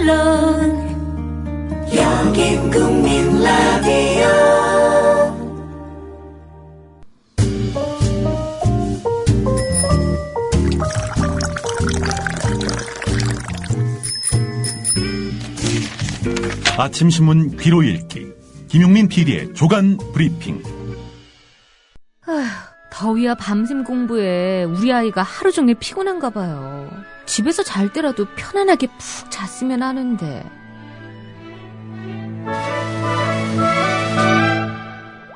물론 여긴 국민 라디오. 아침 신문 귀로 읽기 김용민 PD의 조간 브리핑. 더위와 밤샘 공부에 우리 아이가 하루 종일 피곤한가 봐요. 집에서 잘 때라도 편안하게 푹 잤으면 하는데.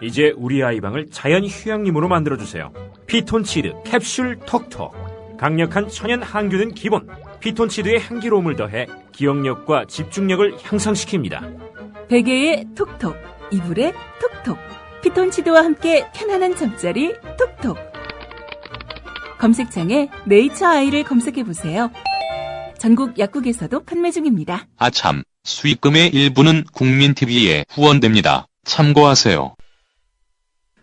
이제 우리 아이 방을 자연 휴양림으로 만들어주세요. 피톤치드 캡슐 톡톡. 강력한 천연 항균은 기본. 피톤치드의 향기로움을 더해 기억력과 집중력을 향상시킵니다. 베개에 톡톡, 이불에 톡톡. 피톤치드와 함께 편안한 잠자리 톡톡. 검색창에 네이처 아이를 검색해보세요. 전국 약국에서도 판매 중입니다. 아참, 수익금의 일부는 국민TV에 후원됩니다. 참고하세요.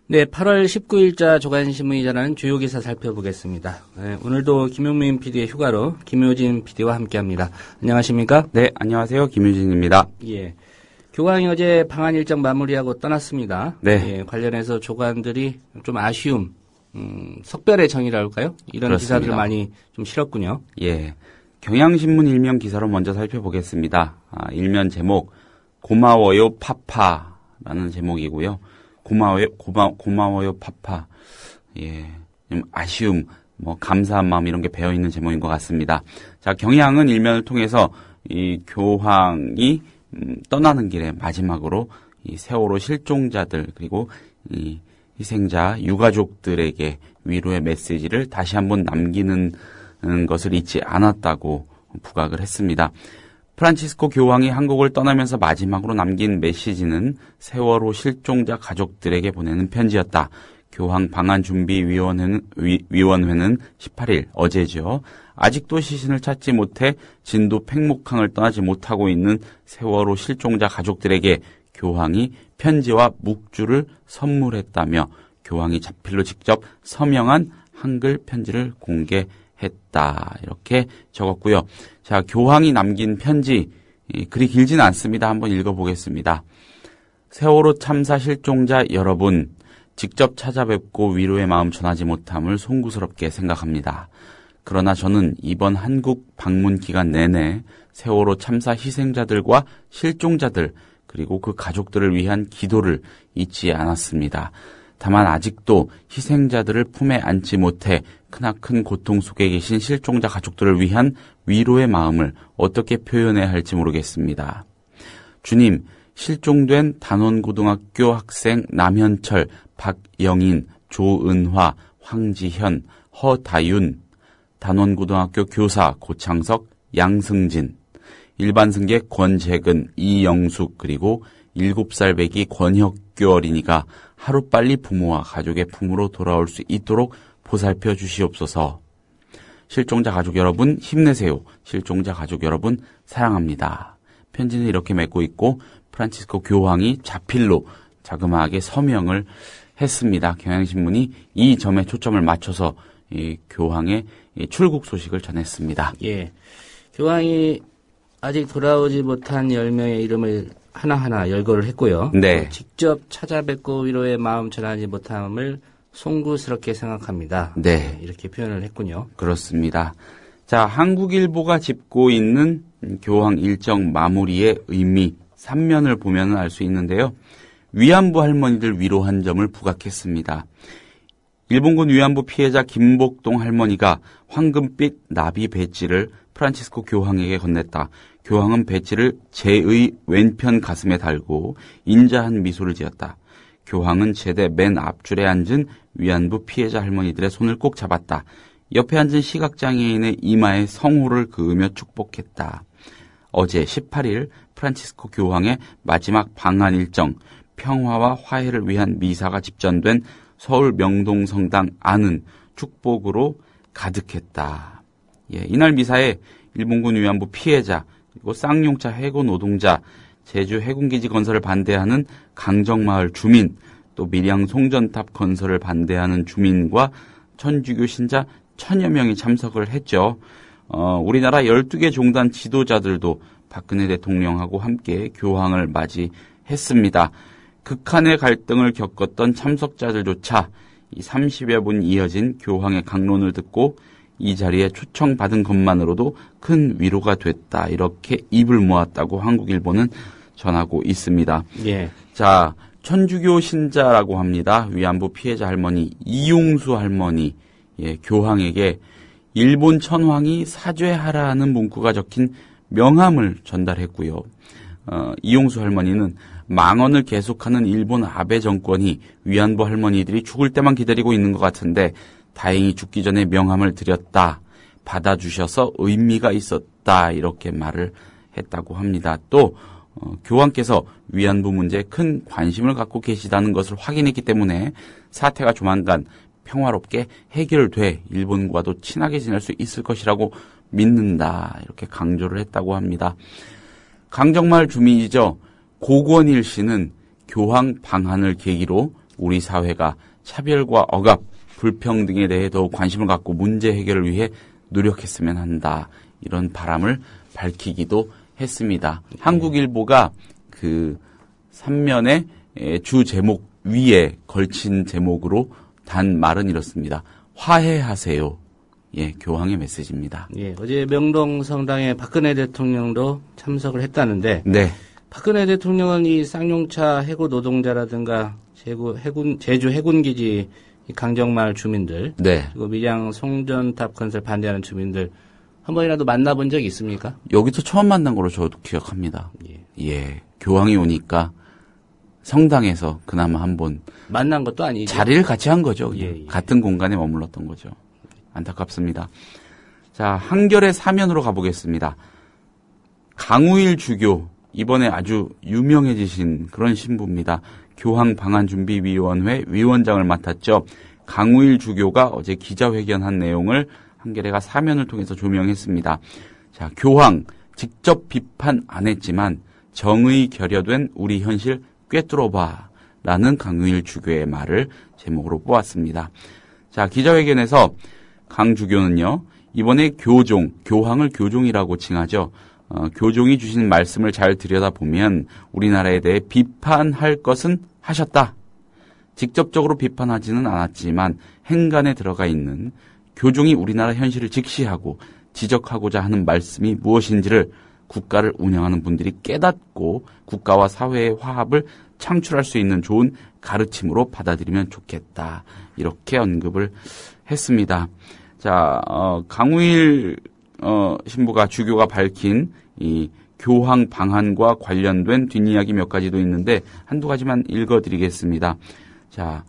네, 8월 19일자 조간신문이 전하는 주요 기사 살펴보겠습니다. 네, 오늘도 김용민 PD의 휴가로 김효진 PD와 함께합니다. 안녕하십니까? 네, 안녕하세요. 김효진입니다. 예, 교황이 어제 방한 일정 마무리하고 떠났습니다. 네. 예, 관련해서 조간들이 좀 아쉬움, 석별의 정의라 할까요? 이런 그렇습니다. 기사들을 많이 좀 실었군요. 예, 경향신문 일면 기사로 먼저 살펴보겠습니다. 일면 제목 고마워요 파파라는 제목이고요. 고마워요 파파. 예, 좀 아쉬움, 감사한 마음 이런 게 배어 있는 제목인 것 같습니다. 자, 경향은 일면을 통해서 이 교황이 떠나는 길에 마지막으로 이 세월호 실종자들 그리고 이 희생자 유가족들에게 위로의 메시지를 다시 한번 남기는 것을 잊지 않았다고 부각을 했습니다. 프란치스코 교황이 한국을 떠나면서 마지막으로 남긴 메시지는 세월호 실종자 가족들에게 보내는 편지였다. 교황 방한준비위원회는 18일 어제죠. 아직도 시신을 찾지 못해 진도 팽목항을 떠나지 못하고 있는 세월호 실종자 가족들에게 교황이 편지와 묵주를 선물했다며 교황이 자필로 직접 서명한 한글 편지를 공개했다. 이렇게 적었고요. 자, 교황이 남긴 편지, 글이 길지는 않습니다. 한번 읽어보겠습니다. 세월호 참사 실종자 여러분, 직접 찾아뵙고 위로의 마음 전하지 못함을 송구스럽게 생각합니다. 그러나 저는 이번 한국 방문 기간 내내 세월호 참사 희생자들과 실종자들 그리고 그 가족들을 위한 기도를 잊지 않았습니다. 다만 아직도 희생자들을 품에 안지 못해 크나큰 고통 속에 계신 실종자 가족들을 위한 위로의 마음을 어떻게 표현해야 할지 모르겠습니다. 주님, 실종된 단원고등학교 학생 남현철, 박영인, 조은화, 황지현, 허다윤, 단원고등학교 교사 고창석, 양승진, 일반 승객 권재근, 이영숙 그리고 7살 배기 권혁규 어린이가 하루빨리 부모와 가족의 품으로 돌아올 수 있도록 보살펴 주시옵소서. 실종자 가족 여러분 힘내세요. 실종자 가족 여러분 사랑합니다. 편지는 이렇게 맺고 있고 프란치스코 교황이 자필로 자그마하게 서명을 했습니다. 경향신문이 이 점에 초점을 맞춰서 이 교황의 출국 소식을 전했습니다. 예, 교황이 아직 돌아오지 못한 10명의 이름을 하나하나 열거를 했고요. 네. 직접 찾아뵙고 위로의 마음 전하지 못함을 송구스럽게 생각합니다. 네. 이렇게 표현을 했군요. 그렇습니다. 자, 한국일보가 짚고 있는 교황 일정 마무리의 의미 3면을 보면 알 수 있는데요. 위안부 할머니들 위로한 점을 부각했습니다. 일본군 위안부 피해자 김복동 할머니가 황금빛 나비 배지를 프란치스코 교황에게 건넸다. 교황은 배지를 제의 왼편 가슴에 달고 인자한 미소를 지었다. 교황은 제대 맨 앞줄에 앉은 위안부 피해자 할머니들의 손을 꼭 잡았다. 옆에 앉은 시각장애인의 이마에 성호를 그으며 축복했다. 어제 18일 프란치스코 교황의 마지막 방한 일정, 평화와 화해를 위한 미사가 집전된 서울 명동성당 안은 축복으로 가득했다. 예, 이날 미사에 일본군 위안부 피해자, 그리고 쌍용차 해고 노동자, 제주 해군기지 건설을 반대하는 강정마을 주민, 또 밀양 송전탑 건설을 반대하는 주민과 천주교 신자 1000여 명이 참석을 했죠. 우리나라 12개 종단 지도자들도 박근혜 대통령하고 함께 교황을 맞이했습니다. 극한의 갈등을 겪었던 참석자들조차 이 30여 분 이어진 교황의 강론을 듣고 이 자리에 초청받은 것만으로도 큰 위로가 됐다. 이렇게 입을 모았다고 한국일보는 전하고 있습니다. 예. 자, 천주교 신자라고 합니다. 위안부 피해자 할머니 이용수 할머니, 교황에게 일본 천황이 사죄하라는 문구가 적힌 명함을 전달했고요. 이용수 할머니는 망언을 계속하는 일본 아베 정권이 위안부 할머니들이 죽을 때만 기다리고 있는 것 같은데 다행히 죽기 전에 명함을 드렸다. 받아주셔서 의미가 있었다. 이렇게 말을 했다고 합니다. 또 교황께서 위안부 문제에 큰 관심을 갖고 계시다는 것을 확인했기 때문에 사태가 조만간 평화롭게 해결돼 일본과도 친하게 지낼 수 있을 것이라고 믿는다. 이렇게 강조를 했다고 합니다. 강정마을 주민이죠. 고권일 씨는 교황 방한을 계기로 우리 사회가 차별과 억압, 불평등에 대해 더욱 관심을 갖고 문제 해결을 위해 노력했으면 한다. 이런 바람을 밝히기도 했습니다. 한국일보가 그 3면의 주 제목 위에 걸친 제목으로 단 말은 이렇습니다. 화해하세요. 교황의 메시지입니다. 어제 명동 성당에 박근혜 대통령도 참석을 했다는데 네. 박근혜 대통령은 이 쌍용차 해고 노동자라든가 제주 해군기지 강정마을 주민들, 네. 그리고 밀양 송전탑 건설 반대하는 주민들 한 번이라도 만나본 적이 있습니까? 여기서 처음 만난 걸로 저도 기억합니다. 교황이 오니까 성당에서 그나마 한번 만난 것도 아니죠. 자리를 같이 한 거죠. 예. 같은 공간에 머물렀던 거죠. 안타깝습니다. 자, 한결의 사면으로 가보겠습니다. 강우일 주교, 이번에 아주 유명해지신 그런 신부입니다. 교황방한준비위원회 위원장을 맡았죠. 강우일 주교가 어제 기자회견한 내용을 한겨레가 사면을 통해서 조명했습니다. 자, 교황 직접 비판 안 했지만 정의 결여된 우리 현실 꿰뚫어봐 라는 강우일 주교의 말을 제목으로 뽑았습니다. 자, 기자회견에서 강 주교는요, 이번에 교황을 교종이라고 칭하죠. 교종이 주신 말씀을 잘 들여다보면 우리나라에 대해 비판할 것은 하셨다. 직접적으로 비판하지는 않았지만 행간에 들어가 있는 교종이 우리나라 현실을 직시하고 지적하고자 하는 말씀이 무엇인지를 국가를 운영하는 분들이 깨닫고 국가와 사회의 화합을 창출할 수 있는 좋은 가르침으로 받아들이면 좋겠다. 이렇게 언급을 했습니다. 자, 강우일 신부가 주교가 밝힌 이 교황 방한과 관련된 뒷이야기 몇 가지도 있는데 한두 가지만 읽어드리겠습니다. 자,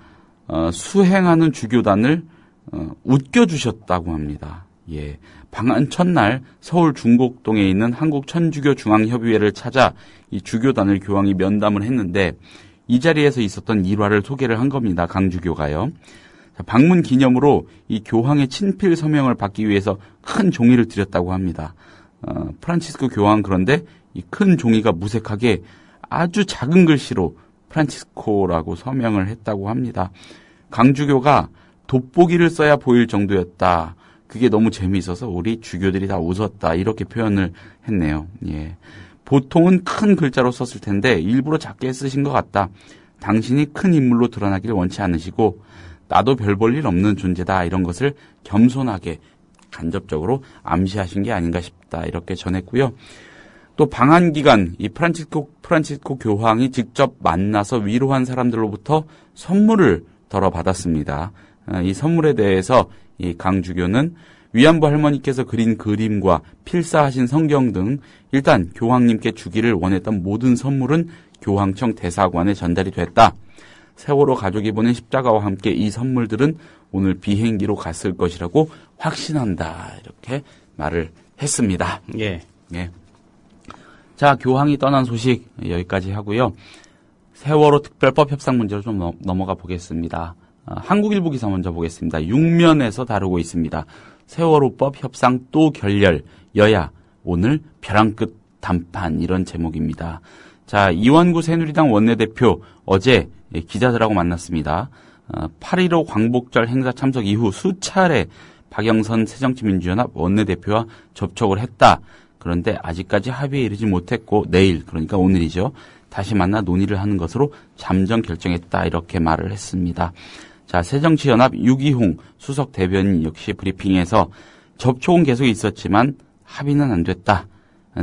수행하는 주교단을 웃겨주셨다고 합니다. 방한 첫날 서울 중곡동에 있는 한국천주교중앙협의회를 찾아 이 주교단을 교황이 면담을 했는데 이 자리에서 있었던 일화를 소개를 한 겁니다. 강 주교가요. 방문 기념으로 이 교황의 친필 서명을 받기 위해서 큰 종이를 드렸다고 합니다. 프란치스코 교황 그런데 이 큰 종이가 무색하게 아주 작은 글씨로 프란치스코라고 서명을 했다고 합니다. 강 주교가 돋보기를 써야 보일 정도였다. 그게 너무 재미있어서 우리 주교들이 다 웃었다. 이렇게 표현을 했네요. 보통은 큰 글자로 썼을 텐데 일부러 작게 쓰신 것 같다. 당신이 큰 인물로 드러나기를 원치 않으시고 나도 별 볼 일 없는 존재다. 이런 것을 겸손하게 간접적으로 암시하신 게 아닌가 싶다. 이렇게 전했고요. 또 방한 기간 이 프란치스코 교황이 직접 만나서 위로한 사람들로부터 선물을 덜어 받았습니다. 이 선물에 대해서 이 강 주교는 위안부 할머니께서 그린 그림과 필사하신 성경 등 일단 교황님께 주기를 원했던 모든 선물은 교황청 대사관에 전달이 됐다. 세월호 가족이 보낸 십자가와 함께 이 선물들은 오늘 비행기로 갔을 것이라고 확신한다. 이렇게 말을 했습니다. 자, 교황이 떠난 소식 여기까지 하고요. 세월호 특별법 협상 문제로 좀 넘어가 보겠습니다. 한국일보 기사 먼저 보겠습니다. 6면에서 다루고 있습니다. 세월호법 협상 또 결렬, 여야 오늘 벼랑 끝 담판, 이런 제목입니다. 자, 이완구 새누리당 원내대표 어제 기자들하고 만났습니다. 8.15 광복절 행사 참석 이후 수차례 박영선 새정치민주연합 원내대표와 접촉을 했다. 그런데 아직까지 합의에 이르지 못했고 내일, 그러니까 오늘이죠. 다시 만나 논의를 하는 것으로 잠정 결정했다. 이렇게 말을 했습니다. 자, 새정치연합 유기홍 수석 대변인 역시 브리핑에서 접촉은 계속 있었지만 합의는 안 됐다.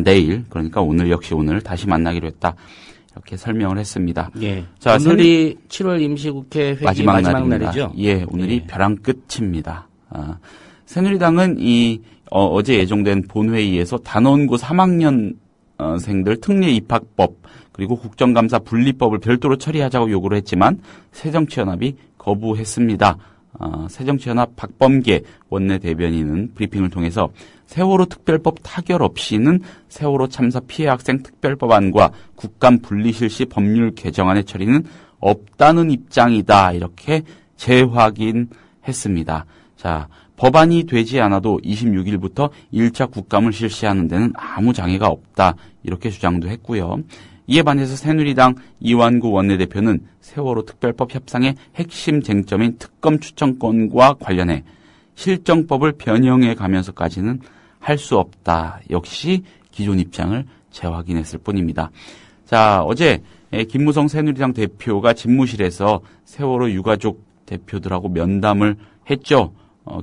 내일, 그러니까 오늘 역시 오늘 다시 만나기로 했다. 이렇게 설명을 했습니다. 예. 자, 오늘이 7월 임시국회 회기 마지막 날이죠? 예, 오늘이 벼랑 끝입니다. 새누리당은 어제 예정된 본회의에서 단원고 3학년생들 특례 입학법 그리고 국정감사 분리법을 별도로 처리하자고 요구를 했지만 새정치연합이 거부했습니다. 새정치연합 박범계 원내대변인은 브리핑을 통해서 세월호 특별법 타결 없이는 세월호 참사 피해 학생 특별법안과 국감 분리실시 법률 개정안의 처리는 없다는 입장이다. 이렇게 재확인했습니다. 자, 법안이 되지 않아도 26일부터 1차 국감을 실시하는 데는 아무 장애가 없다. 이렇게 주장도 했고요. 이에 반해서 새누리당 이완구 원내대표는 세월호 특별법 협상의 핵심 쟁점인 특검 추천권과 관련해 실정법을 변형해 가면서까지는 할 수 없다. 역시 기존 입장을 재확인했을 뿐입니다. 자, 어제 김무성 새누리당 대표가 집무실에서 세월호 유가족 대표들하고 면담을 했죠.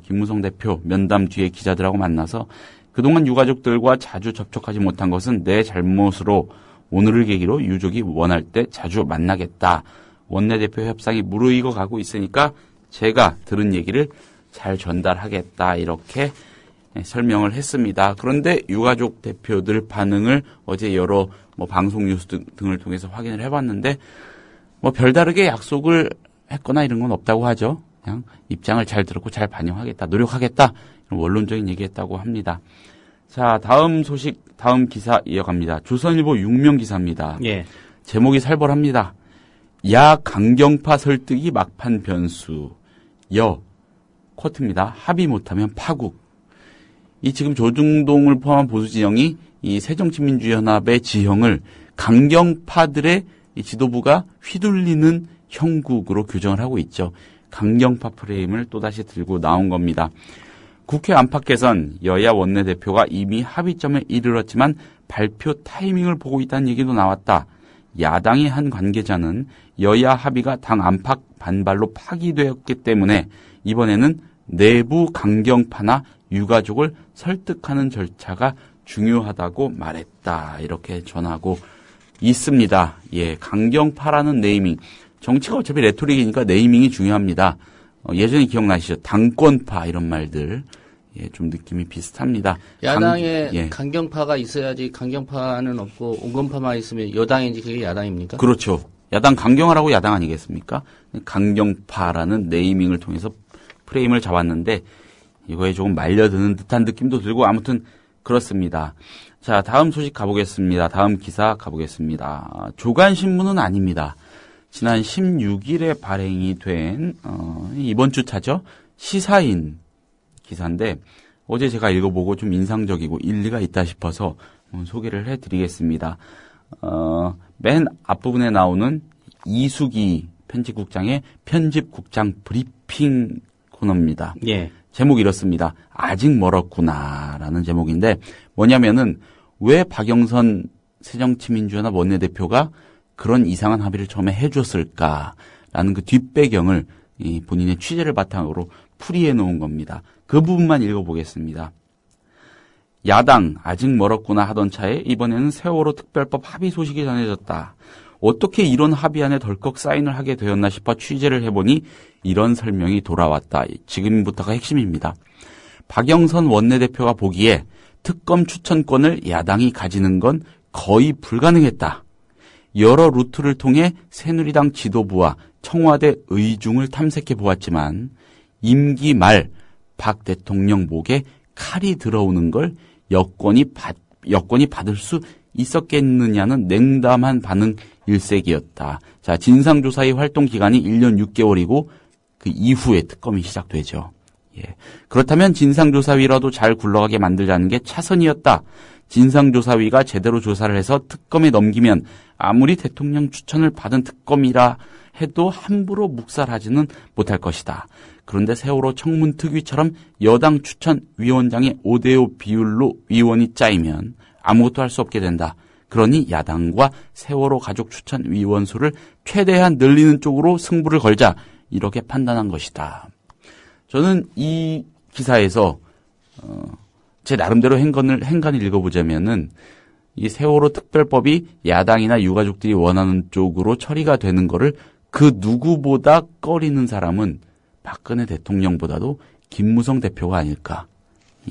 김무성 대표 면담 뒤에 기자들하고 만나서 그동안 유가족들과 자주 접촉하지 못한 것은 내 잘못으로 오늘을 계기로 유족이 원할 때 자주 만나겠다. 원내대표 협상이 무르익어 가고 있으니까 제가 들은 얘기를 잘 전달하겠다. 이렇게 설명을 했습니다. 그런데 유가족 대표들 반응을 어제 여러 방송 뉴스 등을 통해서 확인을 해봤는데 별다르게 약속을 했거나 이런 건 없다고 하죠. 그냥 입장을 잘 들었고 잘 반영하겠다, 노력하겠다, 이런 원론적인 얘기했다고 합니다. 자, 다음 소식, 다음 기사 이어갑니다. 조선일보 6면 기사입니다. 예. 제목이 살벌합니다. 야 강경파 설득이 막판 변수. 쿼트입니다. 합의 못하면 파국. 이 지금 조중동을 포함한 보수 진영이 이 새정치민주연합의 지형을 강경파들의 이 지도부가 휘둘리는 형국으로 규정을 하고 있죠. 강경파 프레임을 또다시 들고 나온 겁니다. 국회 안팎에선 여야 원내대표가 이미 합의점에 이르렀지만 발표 타이밍을 보고 있다는 얘기도 나왔다. 야당의 한 관계자는 여야 합의가 당 안팎 반발로 파기되었기 때문에 이번에는 내부 강경파나 유가족을 설득하는 절차가 중요하다고 말했다. 이렇게 전하고 있습니다. 예, 강경파라는 네이밍. 정치가 어차피 레토릭이니까 네이밍이 중요합니다. 예전에 기억나시죠? 당권파 이런 말들. 예, 좀 느낌이 비슷합니다. 야당에 강경파가 있어야지 강경파는 없고 온건파만 있으면 여당인지 그게 야당입니까? 그렇죠. 야당 강경하라고 야당 아니겠습니까? 강경파라는 네이밍을 통해서 프레임을 잡았는데 이거에 조금 말려드는 듯한 느낌도 들고 아무튼 그렇습니다. 자, 다음 소식 가보겠습니다. 다음 기사 가보겠습니다. 조간신문은 아닙니다. 지난 16일에 발행이 된 이번 주 차죠. 시사인 기사인데 어제 제가 읽어보고 좀 인상적이고 일리가 있다 싶어서 소개를 해드리겠습니다. 맨 앞부분에 나오는 이수기 편집국장의 편집국장 브리핑 코너입니다. 예. 제목이 이렇습니다. 아직 멀었구나라는 제목인데 뭐냐면은 왜 박영선 새정치민주연합 원내대표가 그런 이상한 합의를 처음에 해줬을까라는 그 뒷배경을 본인의 취재를 바탕으로 풀이해 놓은 겁니다. 그 부분만 읽어보겠습니다. 야당 아직 멀었구나 하던 차에 이번에는 세월호 특별법 합의 소식이 전해졌다. 어떻게 이런 합의안에 덜컥 사인을 하게 되었나 싶어 취재를 해보니 이런 설명이 돌아왔다. 지금부터가 핵심입니다. 박영선 원내대표가 보기에 특검 추천권을 야당이 가지는 건 거의 불가능했다. 여러 루트를 통해 새누리당 지도부와 청와대 의중을 탐색해 보았지만 임기 말 박 대통령 목에 칼이 들어오는 걸 여권이 받을 수 있었겠느냐는 냉담한 반응 일색이었다. 자, 진상조사의 활동 기간이 1년 6개월이고 그 이후에 특검이 시작되죠. 예. 그렇다면 진상조사위라도 잘 굴러가게 만들자는 게 차선이었다. 진상조사위가 제대로 조사를 해서 특검에 넘기면 아무리 대통령 추천을 받은 특검이라 해도 함부로 묵살하지는 못할 것이다. 그런데 세월호 청문 특위처럼 여당 추천 위원장의 5대5 비율로 위원이 짜이면 아무것도 할 수 없게 된다. 그러니 야당과 세월호 가족 추천 위원 수를 최대한 늘리는 쪽으로 승부를 걸자. 이렇게 판단한 것이다. 저는 이 기사에서 제 나름대로 행간을 읽어보자면은 이 세월호 특별법이 야당이나 유가족들이 원하는 쪽으로 처리가 되는 거를 그 누구보다 꺼리는 사람은 박근혜 대통령보다도 김무성 대표가 아닐까.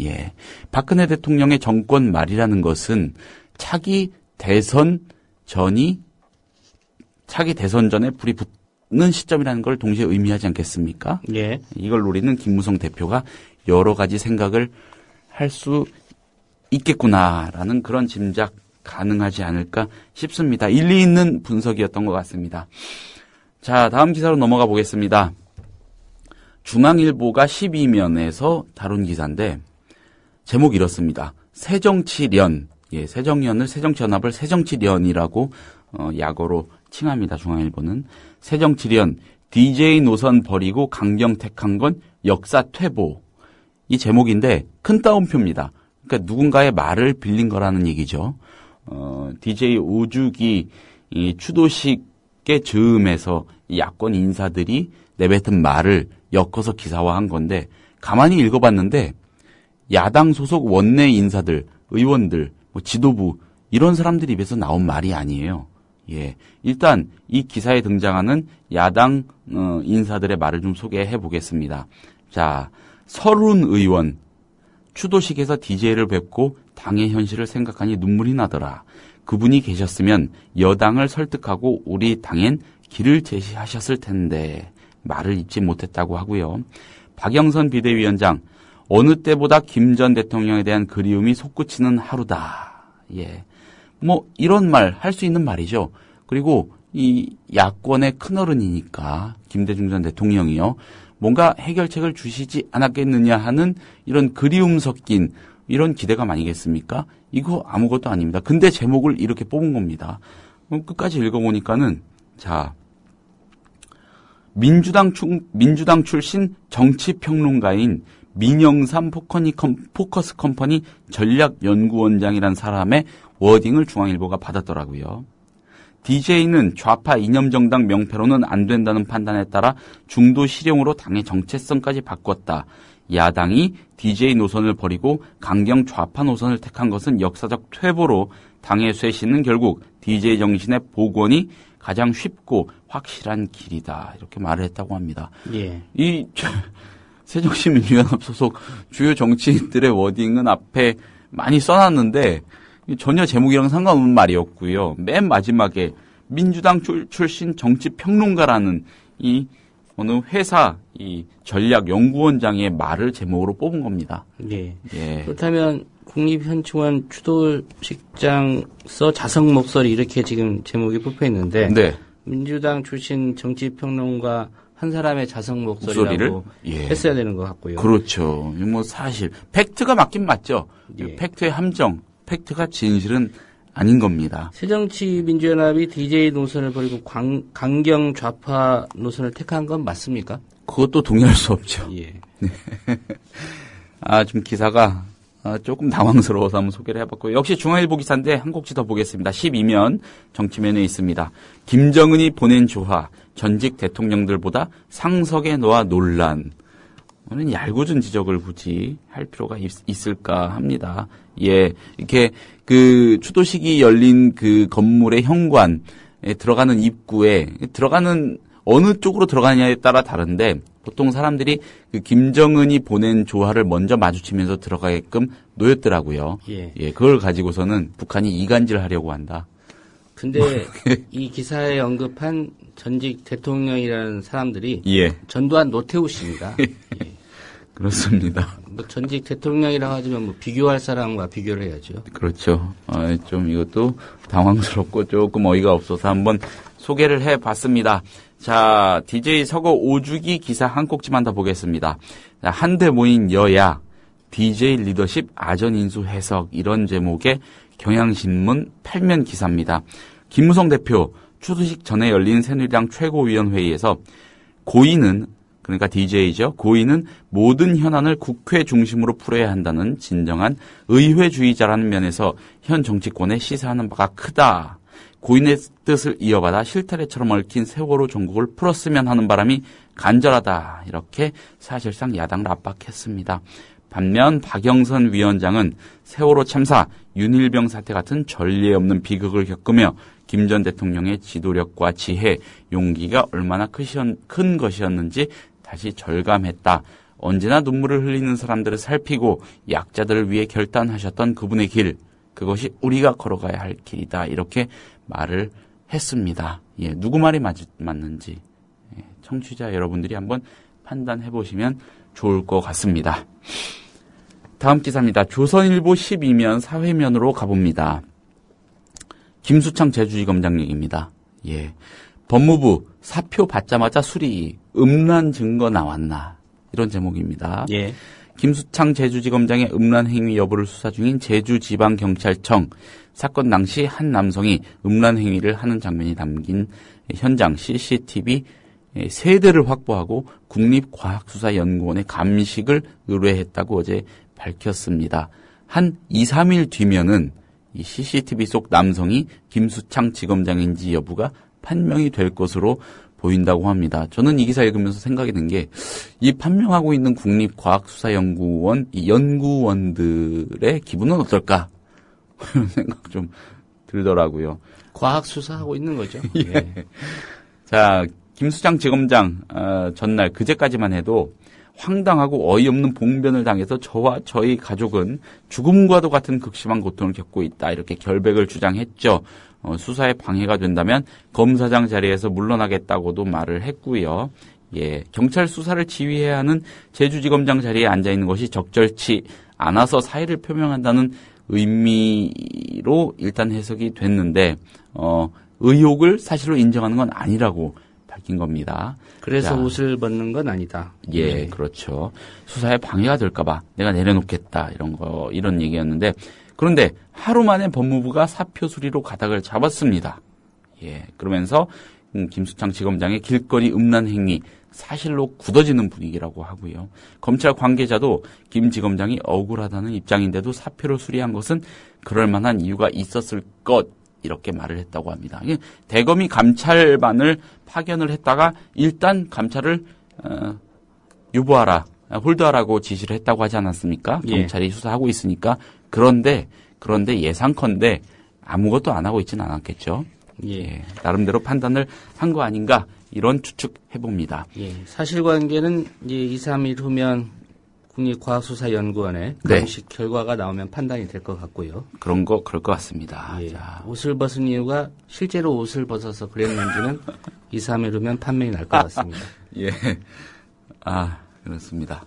예. 박근혜 대통령의 정권 말이라는 것은 차기 대선 전에 불이 붙는 시점이라는 걸 동시에 의미하지 않겠습니까? 예. 이걸 노리는 김무성 대표가 여러 가지 생각을 할 수 있겠구나라는 그런 짐작 가능하지 않을까 싶습니다. 일리 있는 분석이었던 것 같습니다. 자, 다음 기사로 넘어가 보겠습니다. 중앙일보가 12면에서 다룬 기사인데 제목이 이렇습니다. 새정치련, 새정연을 새정치연합을 새정치련이라고 약어로 칭합니다. 중앙일보는 새정치련, DJ 노선 버리고 강경 택한 건 역사 퇴보. 이 제목인데 큰 따옴표입니다. 그러니까 누군가의 말을 빌린 거라는 얘기죠. DJ 오주기 이 추도식의 즈음에서 이 야권 인사들이 내뱉은 말을 엮어서 기사화한 건데 가만히 읽어봤는데 야당 소속 원내 인사들, 의원들, 지도부 이런 사람들 입에서 나온 말이 아니에요. 예, 일단 이 기사에 등장하는 야당 인사들의 말을 좀 소개해 보겠습니다. 자, 서른 의원 추도식에서 DJ를 뵙고 당의 현실을 생각하니 눈물이 나더라. 그분이 계셨으면 여당을 설득하고 우리 당엔 길을 제시하셨을 텐데 말을 잊지 못했다고 하고요. 박영선 비대위원장, 어느 때보다 김 전 대통령에 대한 그리움이 솟구치는 하루다. 예, 뭐 이런 말 할 수 있는 말이죠. 그리고 이 야권의 큰어른이니까 김대중 전 대통령이요. 뭔가 해결책을 주시지 않았겠느냐 하는 이런 그리움 섞인 이런 기대감 아니겠습니까? 이거 아무것도 아닙니다. 근데 제목을 이렇게 뽑은 겁니다. 끝까지 읽어보니까는 자, 민주당 출신 정치평론가인 민영삼 포커스 컴퍼니 전략연구원장이라는 사람의 워딩을 중앙일보가 받았더라고요. DJ는 좌파 이념정당 명패로는 안 된다는 판단에 따라 중도 실용으로 당의 정체성까지 바꿨다. 야당이 DJ 노선을 버리고 강경 좌파 노선을 택한 것은 역사적 퇴보로 당의 쇄신은 결국 DJ 정신의 복원이 가장 쉽고 확실한 길이다. 이렇게 말을 했다고 합니다. 예. 이 새정치민주연합 소속 주요 정치인들의 워딩은 앞에 많이 써놨는데 전혀 제목이랑 상관없는 말이었고요. 맨 마지막에 민주당 출신 정치평론가라는 이 어느 회사 이 전략연구원장의 말을 제목으로 뽑은 겁니다. 예. 예. 그렇다면 국립현충원 추도식장서 자성 목소리 이렇게 지금 제목이 뽑혀 있는데 네. 민주당 출신 정치평론가 한 사람의 자성 목소리라고 예. 했어야 되는 것 같고요. 그렇죠. 뭐 사실 팩트가 맞긴 맞죠. 예. 팩트의 함정, 팩트가 진실은 아닌 겁니다. 새정치민주연합이 DJ 노선을 버리고 강경 좌파 노선을 택한 건 맞습니까? 그것도 동의할 수 없죠. 예. 좀 기사가 조금 당황스러워서 한번 소개를 해봤고요. 역시 중앙일보 기사인데 한 곡지 더 보겠습니다. 12면 정치면에 있습니다. 김정은이 보낸 조화, 전직 대통령들보다 상석에 놓아 논란. 오늘 얄궂은 지적을 굳이 할 필요가 있을까 합니다. 예, 이렇게 그 추도식이 열린 그 건물의 현관에 들어가는 입구에 들어가는 어느 쪽으로 들어가느냐에 따라 다른데 보통 사람들이 그 김정은이 보낸 조화를 먼저 마주치면서 들어가게끔 놓였더라고요. 예. 예, 그걸 가지고서는 북한이 이간질을 하려고 한다. 근데 이 기사에 언급한 전직 대통령이라는 사람들이 예. 전두환 노태우 씨입니다. 예. 그렇습니다. 뭐 전직 대통령이라고 하지만 뭐 비교할 사람과 비교를 해야죠. 그렇죠. 좀 이것도 당황스럽고 조금 어이가 없어서 한번 소개를 해봤습니다. 자, DJ 서거 5주기 기사 한 꼭지만 더 보겠습니다. 자, 한데 모인 여야, DJ 리더십 아전인수 해석 이런 제목의 경향신문 8면 기사입니다. 김무성 대표 추도식 전에 열린 새누리당 최고위원회의에서 고인은 그러니까 DJ죠. 고인은 모든 현안을 국회 중심으로 풀어야 한다는 진정한 의회주의자라는 면에서 현 정치권에 시사하는 바가 크다. 고인의 뜻을 이어받아 실타래처럼 얽힌 세월호 종국을 풀었으면 하는 바람이 간절하다. 이렇게 사실상 야당을 압박했습니다. 반면 박영선 위원장은 세월호 참사, 윤일병 사태 같은 전례 없는 비극을 겪으며 김 전 대통령의 지도력과 지혜, 용기가 얼마나 큰 것이었는지 다시 절감했다. 언제나 눈물을 흘리는 사람들을 살피고 약자들을 위해 결단하셨던 그분의 길, 그것이 우리가 걸어가야 할 길이다. 이렇게 말을 했습니다. 예, 누구 말이 맞는지 청취자 여러분들이 한번 판단해 보시면 좋을 것 같습니다. 다음 기사입니다. 조선일보 12면 사회면으로 가봅니다. 김수창 제주지검장 얘기입니다. 예, 법무부 사표 받자마자 수리, 음란 증거 나왔나, 이런 제목입니다. 예. 김수창 제주지검장의 음란 행위 여부를 수사 중인 제주지방경찰청. 사건 당시 한 남성이 음란 행위를 하는 장면이 담긴 현장 CCTV 3대를 확보하고 국립과학수사연구원에 감식을 의뢰했다고 어제 밝혔습니다. 한 2, 3일 뒤면은 이 CCTV 속 남성이 김수창 지검장인지 여부가 판명이 될 것으로 보인다고 합니다. 저는 이 기사 읽으면서 생각이 든 게, 이 판명하고 있는 국립과학수사연구원, 이 연구원들의 기분은 어떨까? 이런 생각 좀 들더라고요. 과학 수사하고 있는 거죠. 예. 자, 김수창 지검장, 전날, 그제까지만 해도 황당하고 어이없는 봉변을 당해서 저와 저희 가족은 죽음과도 같은 극심한 고통을 겪고 있다. 이렇게 결백을 주장했죠. 수사에 방해가 된다면 검사장 자리에서 물러나겠다고도 말을 했고요. 예, 경찰 수사를 지휘해야 하는 제주지검장 자리에 앉아 있는 것이 적절치 않아서 사의를 표명한다는 의미로 일단 해석이 됐는데, 의혹을 사실로 인정하는 건 아니라고 밝힌 겁니다. 그래서 자, 옷을 벗는 건 아니다. 예, 네. 그렇죠. 수사에 방해가 될까봐 내가 내려놓겠다, 이런 얘기였는데, 그런데 하루 만에 법무부가 사표 수리로 가닥을 잡았습니다. 예, 그러면서 김수창 지검장의 길거리 음란 행위 사실로 굳어지는 분위기라고 하고요. 검찰 관계자도 김 지검장이 억울하다는 입장인데도 사표를 수리한 것은 그럴 만한 이유가 있었을 것, 이렇게 말을 했다고 합니다. 대검이 감찰반을 파견을 했다가 일단 감찰을 유보하라, 홀드하라고 지시를 했다고 하지 않았습니까? 예. 경찰이 수사하고 있으니까. 그런데 예상컨대 아무것도 안 하고 있지는 않았겠죠. 예. 예, 나름대로 판단을 한 거 아닌가, 이런 추측해봅니다. 예. 사실관계는 이제 2, 3일 후면 국립과학수사연구원에 네. 감식 결과가 나오면 판단이 될 것 같고요. 그럴 것 같습니다. 예. 자, 옷을 벗은 이유가 실제로 옷을 벗어서 그랬는지는 2, 3일 후면 판명이 날 것 같습니다. 예. 그렇습니다.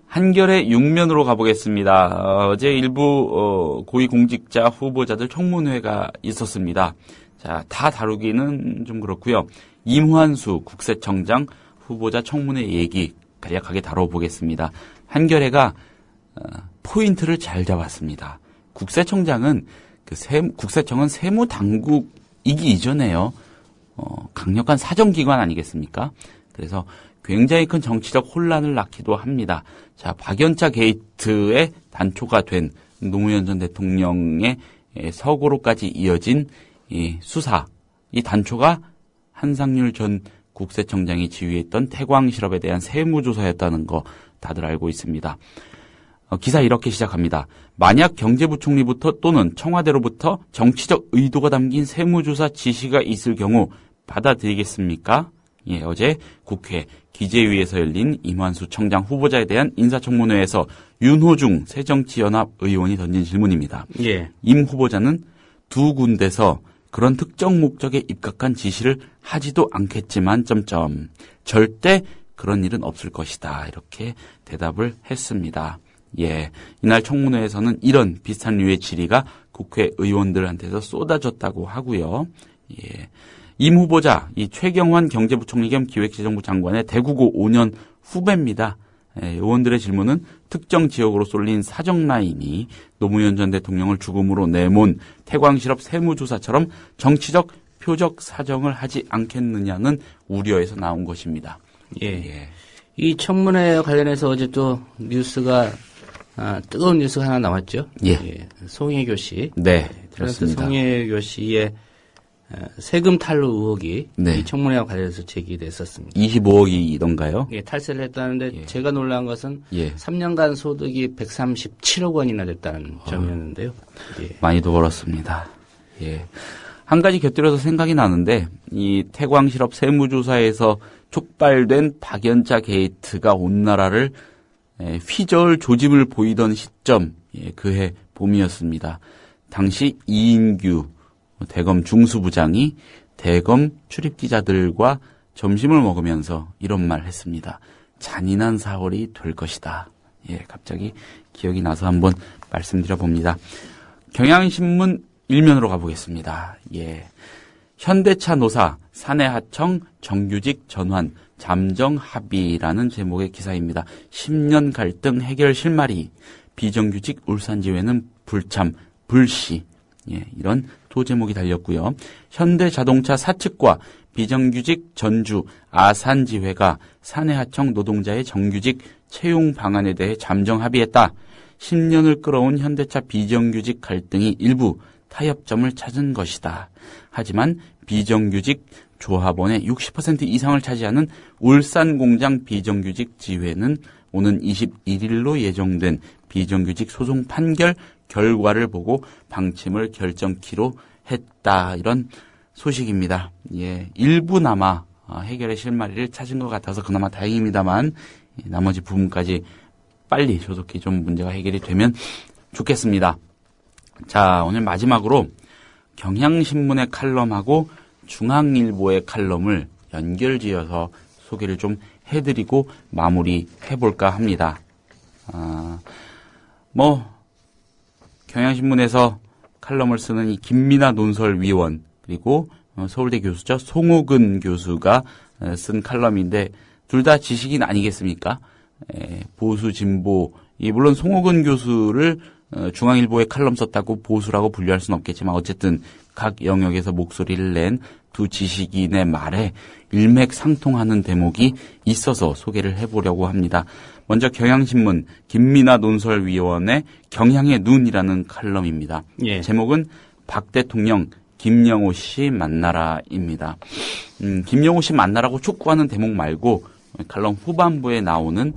한겨레 6면으로 가보겠습니다. 어제 일부 고위공직자 후보자들 청문회가 있었습니다. 자, 다 다루기는 좀 그렇고요. 임환수 국세청장 후보자 청문회 얘기 간략하게 다뤄보겠습니다. 한겨레가 포인트를 잘 잡았습니다. 국세청장은 국세청은 세무당국이기 이전에요. 강력한 사정기관 아니겠습니까? 그래서 굉장히 큰 정치적 혼란을 낳기도 합니다. 자, 박연차 게이트의 단초가 된 노무현 전 대통령의 서고로까지 이어진 이 수사, 이 단초가 한상률 전 국세청장이 지휘했던 태광 실업에 대한 세무조사였다는 거 다들 알고 있습니다. 기사 이렇게 시작합니다. 만약 경제부총리부터 또는 청와대로부터 정치적 의도가 담긴 세무조사 지시가 있을 경우 받아들이겠습니까? 예, 어제 국회 기재위에서 열린 임환수 청장 후보자에 대한 인사청문회에서 윤호중 새정치연합 의원이 던진 질문입니다. 예. 임 후보자는 두 군데서 그런 특정 목적에 입각한 지시를 하지도 않겠지만 절대 그런 일은 없을 것이다. 이렇게 대답을 했습니다. 예, 이날 청문회에서는 이런 비슷한 류의 질의가 국회의원들한테서 쏟아졌다고 하고요. 예, 임 후보자, 이 최경환 경제부총리 겸 기획재정부 장관의 대구고 5년 후배입니다. 예, 의원들의 질문은 특정 지역으로 쏠린 사정 라인이 노무현 전 대통령을 죽음으로 내몬 태광실업 세무조사처럼 정치적 표적 사정을 하지 않겠느냐는 우려에서 나온 것입니다. 예. 예. 이 청문회 관련해서 어제 또 뉴스가 뜨거운 뉴스가 하나 나왔죠. 예. 송혜교 씨. 네, 탤런트 그렇습니다. 송혜교 씨의 세금 탈루 의혹이 네. 이 청문회와 관련해서 제기됐었습니다. 25억이던가요? 예, 탈세를 했다는데 예. 제가 놀란 것은 예. 3년간 소득이 137억 원이나 됐다는 점이었는데요. 예. 많이도 벌었습니다. 예. 한 가지 곁들여서 생각이 나는데, 이 태광실업 세무조사에서 촉발된 박연차 게이트가 온 나라를 휘저을 조짐을 보이던 시점, 그해 봄이었습니다. 당시 이인규 대검 중수부장이 대검 출입기자들과 점심을 먹으면서 이런 말 했습니다. 잔인한 4월이 될 것이다. 예, 갑자기 기억이 나서 한번 말씀드려 봅니다. 경향신문 일면으로 가보겠습니다. 예. 현대차 노사 사내하청 정규직 전환 잠정 합의라는 제목의 기사입니다. 10년 갈등 해결 실마리 비정규직 울산지회는 불참 불씨. 예, 이런 도 제목이 달렸고요. 현대자동차 사측과 비정규직 전주 아산지회가 사내하청 노동자의 정규직 채용 방안에 대해 잠정 합의했다. 10년을 끌어온 현대차 비정규직 갈등이 일부 타협점을 찾은 것이다. 하지만 비정규직 조합원의 60% 이상을 차지하는 울산공장 비정규직 지회는 오는 21일로 예정된 비정규직 소송 판결 결과를 보고 방침을 결정키로 했다. 이런 소식입니다. 예, 일부나마 해결의 실마리를 찾은 것 같아서 그나마 다행입니다만 나머지 부분까지 빨리 조속히 좀 문제가 해결이 되면 좋겠습니다. 자, 오늘 마지막으로 경향신문의 칼럼하고 중앙일보의 칼럼을 연결지어서 소개를 좀 해드리고 마무리해볼까 합니다. 경향신문에서 칼럼을 쓰는 이 김민아 논설위원 그리고 서울대 교수죠. 송옥은 교수가 쓴 칼럼인데 둘 다 지식인 아니겠습니까? 보수 진보 물론 송옥은 교수를 중앙일보에 칼럼 썼다고 보수라고 분류할 수는 없겠지만 어쨌든 각 영역에서 목소리를 낸 두 지식인의 말에 일맥상통하는 대목이 있어서 소개를 해보려고 합니다. 먼저 경향신문 김민아 논설위원의 경향의 눈이라는 칼럼입니다. 예. 제목은 박 대통령 김영호 씨 만나라입니다. 김영호 씨 만나라고 촉구하는 대목 말고 칼럼 후반부에 나오는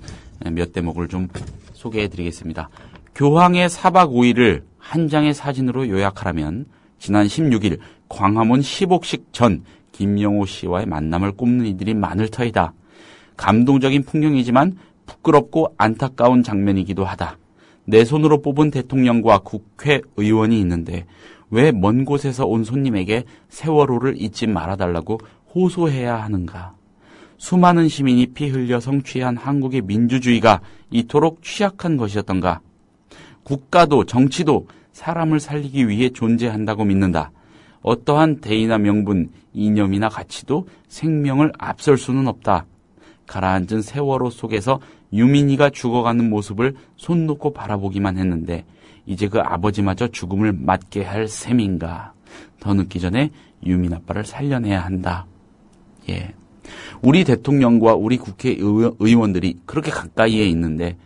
몇 대목을 좀 소개해드리겠습니다. 교황의 4박 5일을 한 장의 사진으로 요약하라면 지난 16일 광화문 10옥식 전 김영호 씨와의 만남을 꼽는 이들이 많을 터이다. 감동적인 풍경이지만 부끄럽고 안타까운 장면이기도 하다. 내 손으로 뽑은 대통령과 국회의원이 있는데 왜 먼 곳에서 온 손님에게 세월호를 잊지 말아달라고 호소해야 하는가. 수많은 시민이 피 흘려 성취한 한국의 민주주의가 이토록 취약한 것이었던가. 국가도 정치도 사람을 살리기 위해 존재한다고 믿는다. 어떠한 대의나 명분, 이념이나 가치도 생명을 앞설 수는 없다. 가라앉은 세월호 속에서 유민이가 죽어가는 모습을 손 놓고 바라보기만 했는데 이제 그 아버지마저 죽음을 맞게 할 셈인가. 더 늦기 전에 유민 아빠를 살려내야 한다. 예. 우리 대통령과 우리 국회의원들이 그렇게 가까이에 있는데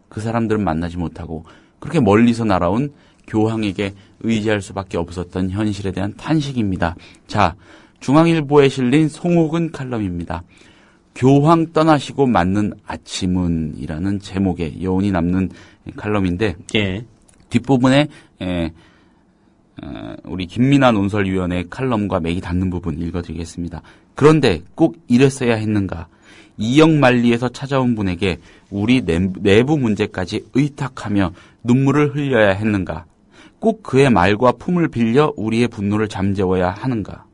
그 사람들은 만나지 못하고 그렇게 멀리서 날아온 교황에게 의지할 수밖에 없었던 현실에 대한 탄식입니다. 자, 중앙일보에 실린 송옥은 칼럼입니다. 교황 떠나시고 맞는 아침은이라는 제목의 여운이 남는 칼럼인데 예. 뒷부분에 우리 김민아 논설위원의 칼럼과 맥이 닿는 부분 읽어드리겠습니다. 그런데 꼭 이랬어야 했는가? 이역만리에서 찾아온 분에게 우리 내부 문제까지 의탁하며 눈물을 흘려야 했는가? 꼭 그의 말과 품을 빌려 우리의 분노를 잠재워야 하는가?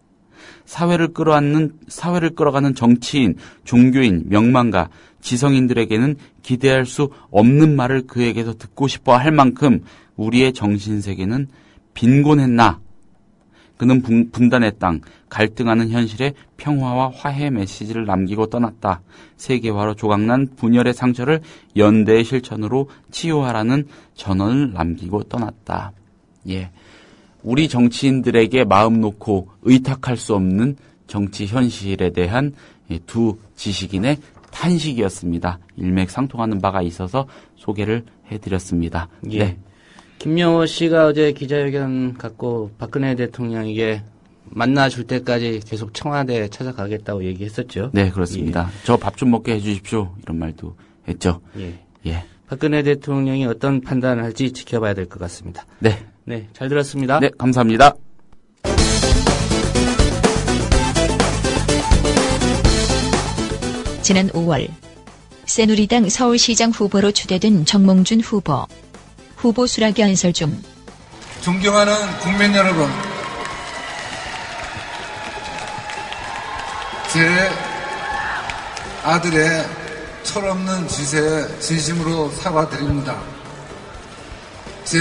사회를 끌어가는 정치인, 종교인, 명망가, 지성인들에게는 기대할 수 없는 말을 그에게서 듣고 싶어 할 만큼 우리의 정신세계는 빈곤했나? 그는 분단의 땅, 갈등하는 현실에 평화와 화해 메시지를 남기고 떠났다. 세계화로 조각난 분열의 상처를 연대의 실천으로 치유하라는 전언을 남기고 떠났다. 예. 우리 정치인들에게 마음 놓고 의탁할 수 없는 정치 현실에 대한 두 지식인의 탄식이었습니다. 일맥상통하는 바가 있어서 소개를 해드렸습니다. 예. 네. 김명호 씨가 어제 기자회견 갖고 박근혜 대통령에게 만나줄 때까지 계속 청와대 찾아가겠다고 얘기했었죠. 네, 그렇습니다. 저 밥 좀 먹게 해주십시오. 이런 말도 했죠. 예. 예. 박근혜 대통령이 어떤 판단을 할지 지켜봐야 될 것 같습니다. 네. 네, 잘 들었습니다. 네, 감사합니다. 지난 5월 새누리당 서울시장 후보로 추대된 정몽준 후보. 후보 수락이 안설 중 존경하는 국민 여러분, 제 아들의 철없는 짓에 진심으로 사과드립니다. 제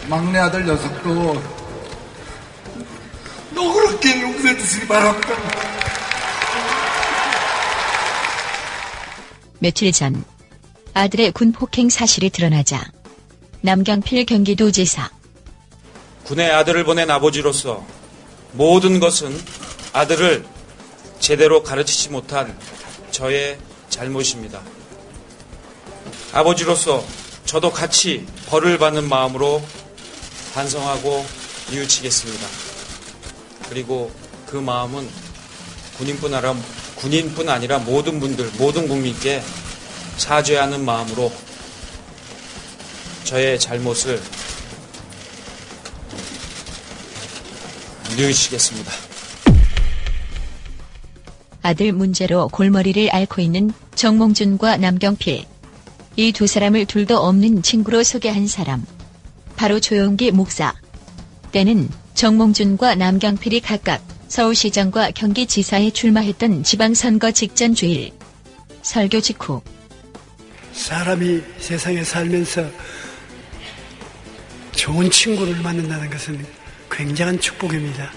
막내 아들 녀석도 너그럽게 용서해 주시기 바랍니다. 며칠 전 아들의 군 폭행 사실이 드러나자 남경필 경기도지사. 군에 아들을 보낸 아버지로서 모든 것은 아들을 제대로 가르치지 못한 저의 잘못입니다. 아버지로서 저도 같이 벌을 받는 마음으로 반성하고 뉘우치겠습니다. 그리고 그 마음은 군인뿐 아니라 모든 분들, 모든 국민께 사죄하는 마음으로 저의 잘못을 뉘우치겠습니다. 아들 문제로 골머리를 앓고 있는 정몽준과 남경필. 이 두 사람을 둘도 없는 친구로 소개한 사람. 바로 조용기 목사. 때는 정몽준과 남경필이 각각 서울시장과 경기지사에 출마했던 지방선거 직전 주일. 설교 직후. 사람이 세상에 살면서 좋은 친구를 만난다는 것은 굉장한 축복입니다.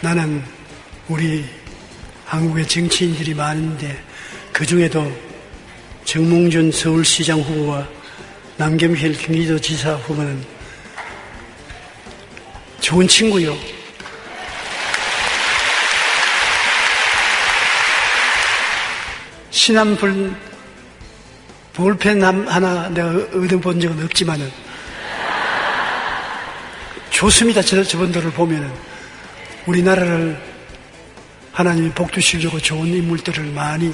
나는 우리 한국의 정치인들이 많은데 그 중에도 정몽준 서울시장 후보와 남경필 경기도지사 후보는 좋은 친구요. 신한 볼펜 하나 내가 얻어본 적은 없지만은 좋습니다. 저분들을 보면은 우리나라를 하나님이 복 주시려고 좋은 인물들을 많이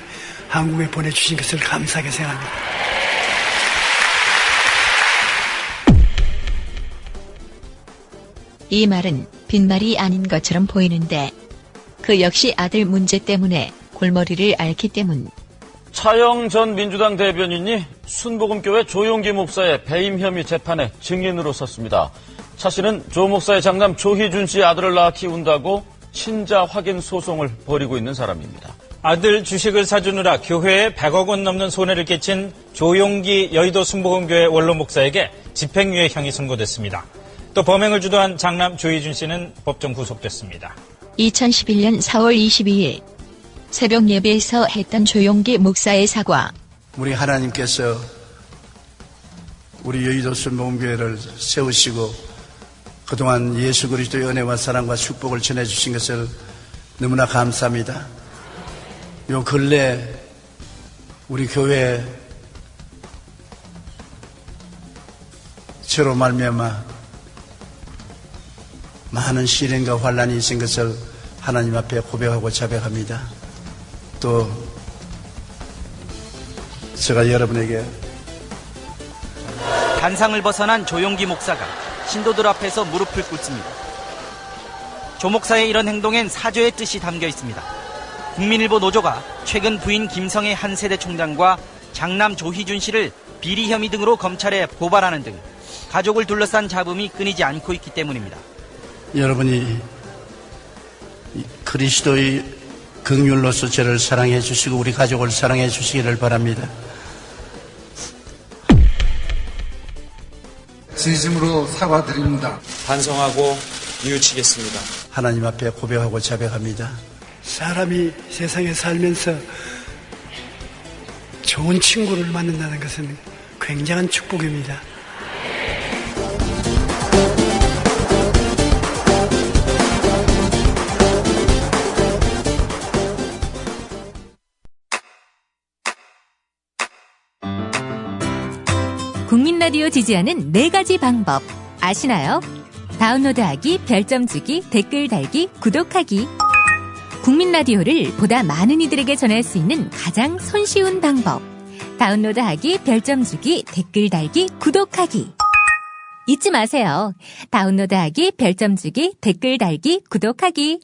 한국에 보내주신 것을 감사하게 생각합니다. 이 말은 빈말이 아닌 것처럼 보이는데 그 역시 아들 문제 때문에 골머리를 앓기 때문. 차영 전 민주당 대변인이 순복음교회 조용기 목사의 배임 혐의 재판에 증인으로 섰습니다. 차 씨는 조 목사의 장남 조희준 씨의 아들을 낳아 키운다고 친자 확인 소송을 벌이고 있는 사람입니다. 아들 주식을 사주느라 교회에 100억 원 넘는 손해를 끼친 조용기 여의도 순복음교회 원로 목사에게 집행유예형이 선고됐습니다. 또 범행을 주도한 장남 조희준 씨는 법정 구속됐습니다. 2011년 4월 22일 새벽 예배에서 했던 조용기 목사의 사과. 우리 하나님께서 우리 여의도 순복음교회를 세우시고 그동안 예수 그리스도의 은혜와 사랑과 축복을 전해주신 것을 너무나 감사합니다. 요 근래 우리 교회 저로 말미암아 많은 시련과 환난이 있은 것을 하나님 앞에 고백하고 자백합니다. 또 제가 여러분에게 단상을 벗어난 조용기 목사가 신도들 앞에서 무릎을 꿇습니다. 조 목사의 이런 행동엔 사죄의 뜻이 담겨 있습니다. 국민일보 노조가 최근 부인 김성애 한 세대 총장과 장남 조희준 씨를 비리 혐의 등으로 검찰에 고발하는 등 가족을 둘러싼 잡음이 끊이지 않고 있기 때문입니다. 여러분이 그리스도의 긍휼로서 저를 사랑해 주시고 우리 가족을 사랑해 주시기를 바랍니다. 진심으로 사과드립니다. 반성하고 뉘우치겠습니다. 하나님 앞에 고백하고 자백합니다. 사람이 세상에 살면서 좋은 친구를 만난다는 것은 굉장한 축복입니다. 라디오 지지하는 4가지 방법 아시나요? 다운로드하기, 별점 주기, 댓글 달기, 구독하기. 국민 라디오를 보다 많은 이들에게 전할 수 있는 가장 손쉬운 방법. 다운로드하기, 별점 주기, 댓글 달기, 구독하기. 잊지 마세요. 다운로드하기, 별점 주기, 댓글 달기, 구독하기.